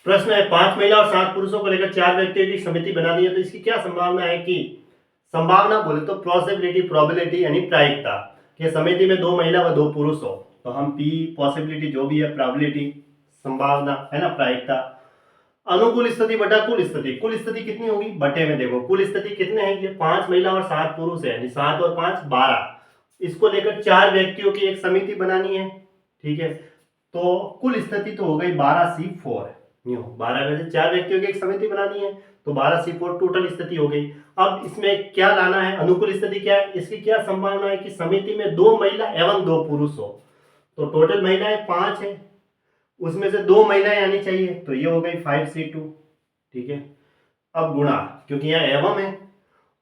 प्रश्न है 5 महिला और 7 पुरुषों को लेकर 4 व्यक्तियों की समिति बना दी है, तो इसकी क्या संभावना है कि संभावना बोले तो पॉसिबिलिटी प्रोबेबिलिटी यानी प्रायिकता कि समिति में 2 महिला व 2 पुरुष हो, तो हम पी पॉसिबिलिटी जो भी है प्रोबेबिलिटी संभावना है ना प्रायिकता। अनुकूल स्थिति बटा कुल स्थिति कितनी होगी बटे में, देखो कुल स्थिति कितने हैं, ये 5 महिला और 7 पुरुष है, यानी 7 और 5 12, इसको लेकर 4 व्यक्तियों की एक समिति बनानी है, ठीक है। तो कुल स्थिति तो हो गई 12C4, 12 में से 4 व्यक्तियों की एक समिति बनानी है, तो 12C4 टोटल स्थिति हो गई। अब इसमें क्या लाना है, अनुकूल स्थिति क्या है, इसकी क्या संभावना है कि समिति में 2 महिला एवं 2 पुरुष हो, तो टोटल महिलाएं 5 है, उसमें से 2 महिलाएं आनी चाहिए, तो ये हो गई 5C2, ठीक है। अब गुणा, क्योंकि यहाँ एवं है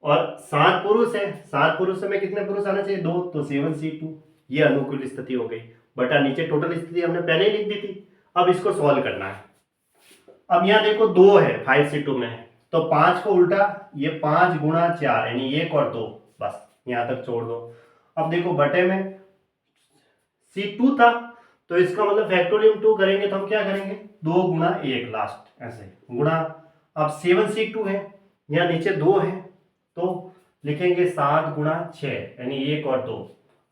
और 7 पुरुष है, 7 पुरुष में कितने पुरुष आना चाहिए 2, तो 7C2, ये अनुकूल स्थिति हो गई बटा नीचे टोटल स्थिति हमने पहले ही लिख दी थी। अब इसको सॉल्व करना है। अब यहाँ देखो 2 है 5C2 में, तो 5 को उल्टा, ये 5 गुणा 4 यानी 1 और 2, बस यहाँ तक छोड़ दो। अब देखो बटे में C2 था, तो इसका मतलब फैक्टोरियल 2 करेंगे तो हम क्या करेंगे 2 गुणा 1 लास्ट ऐसे गुणा। अब 7C2 है, यहाँ नीचे 2 है, तो लिखेंगे 7 गुणा 6 यानी 1 और 2।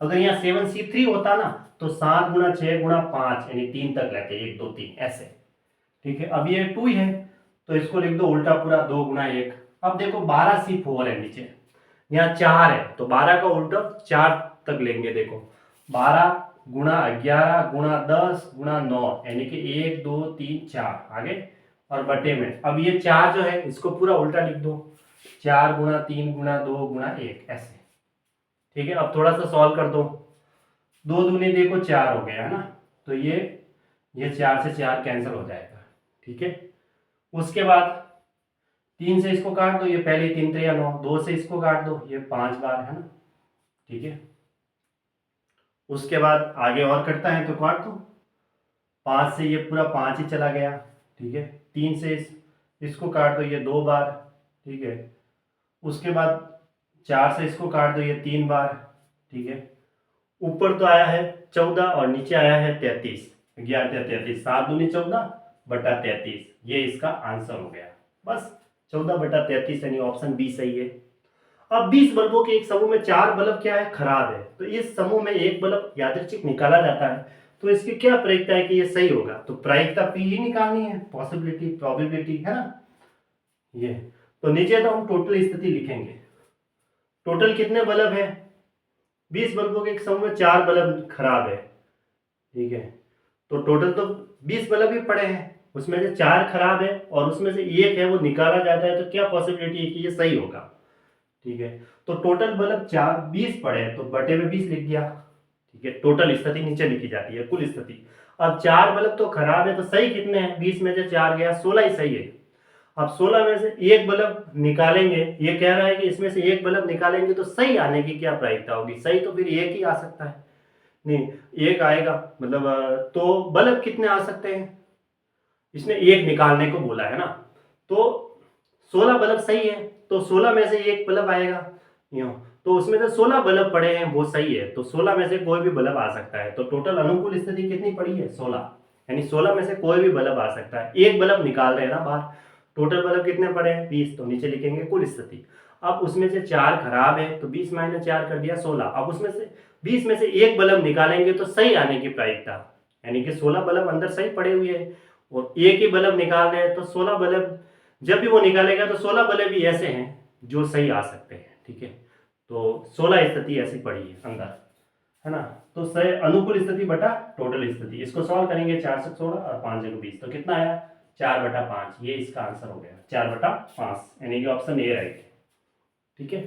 अगर यहाँ 7C3 होता ना तो 7 गुणा 6 गुणा 5 यानी 3 तक लेके 1 2 3 ऐसे, ठीक है। अब ये 2 है तो इसको लिख दो उल्टा पूरा 2 गुणा 1। अब देखो 12C4 है नीचे, यहाँ 4 है तो 12 का उल्टा 4 तक लेंगे, देखो 12 गुणा 11 गुणा 10 गुणा 9 यानी कि 1 2 3 4 आगे और बटे में। अब ये 4 जो है इसको पूरा उल्टा लिख दो, 4 गुणा 3 गुणा 2 गुणा 1 ऐसे, ठीक है। अब थोड़ा सा सॉल्व कर दो, 2 दूनी देखो 4 हो गया है ना, तो ये 4 से 4 कैंसिल हो जाएगा, ठीक है। उसके बाद 3 से इसको काट दो, ये पहले 3 3 9, 2 से इसको काट दो, ये 5 बार है ना, ठीक है। उसके बाद आगे और कटता है तो काट दो, 5 से ये पूरा 5 ही चला गया, ठीक है। 3 से इसको काट दो, ये 2 बार, ठीक है। उसके बाद 4 से इसको काट दो, ये 3 बार, ठीक है। ऊपर तो आया है 14 और नीचे आया है 33, 11 33, 7 दूनी 14 बटा 33, ये इसका आंसर हो गया। बस 14 बटा 33 यानी ऑप्शन बी सही है। अब 20 बल्बों के एक समूह में 4 बल्ब क्या है खराब है, तो इस समूह में एक बल्ब यादृच्छिक निकाला जाता है, तो इसकी क्या प्रायिकता है कि ये सही होगा, तो प्रायिकता पी ही निकालनी है, पॉसिबिलिटी प्रोबेबिलिटी है ना ये। तो नीचे तो हम टोटल स्थिति लिखेंगे, टोटल कितने बल्ब है 20 बल्बों के एक समूह में 4 बल्ब खराब है, ठीक है। तो टोटल तो 20 बल्ब ही पड़े हैं, उसमें से 4 खराब है और उसमें से एक है वो निकाला जाता है, तो क्या पॉसिबिलिटी है कि ये सही होगा, ठीक है। तो टोटल बल्ब 20 पड़े हैं तो बटे में 20 लिख दिया, ठीक है। टोटल स्थिति नीचे लिखी जाती है कुल स्थिति। अब 4 बल्ब तो खराब है तो सही कितने हैं, 20 में से 4 गया 16 ही सही है। अब 16 में से एक बल्ब निकालेंगे, ये कह रहा है कि इसमें से एक बल्ब निकालेंगे तो सही आने की क्या प्रायिकता होगी, सही तो फिर एक ही आ सकता है, नहीं एक आएगा मतलब, तो बल्ब कितने आ सकते हैं, इसने एक निकालने को बोला है ना, तो 16 बल्ब सही है तो 16 में से एक बल्ब आएगा यूं, तो उसमें से 16 बल्ब पड़े हैं वो सही है, तो 16 में से कोई भी बल्ब आ सकता है, तो टोटल अनुकूल स्थिति कितनी पड़ी है 16, यानी 16 में से कोई भी बल्ब आ सकता है, एक बल्ब निकाल रहे हैं ना बाहर। टोटल बल्ब कितने पड़े हैं 20, तो नीचे लिखेंगे कुल स्थिति। अब उसमें से 4 खराब है तो 20 माइनस 4 कर दिया 16। अब उसमें से 20 में से एक बल्ब निकालेंगे तो सही आने की प्रायिकता, यानी कि 16 बल्ब अंदर सही पड़े हुए हैं और एक ही बल्ब निकाल रहे हैं, तो 16 बल्ब जब भी वो निकालेगा तो 16 बल्ब भी ऐसे हैं जो सही आ सकते हैं, ठीक है। तो 16 स्थिति ऐसी पड़ी है अंदर, है ना। तो सही अनुकूल स्थिति बटा टोटल स्थिति, इसको सॉल्व करेंगे 4 से 16 और 5 जगह 20, तो कितना आया 4 बटा 5, ये इसका आंसर हो गया 4 बटा 5, यानी कि ऑप्शन ए राइट है, ठीक है।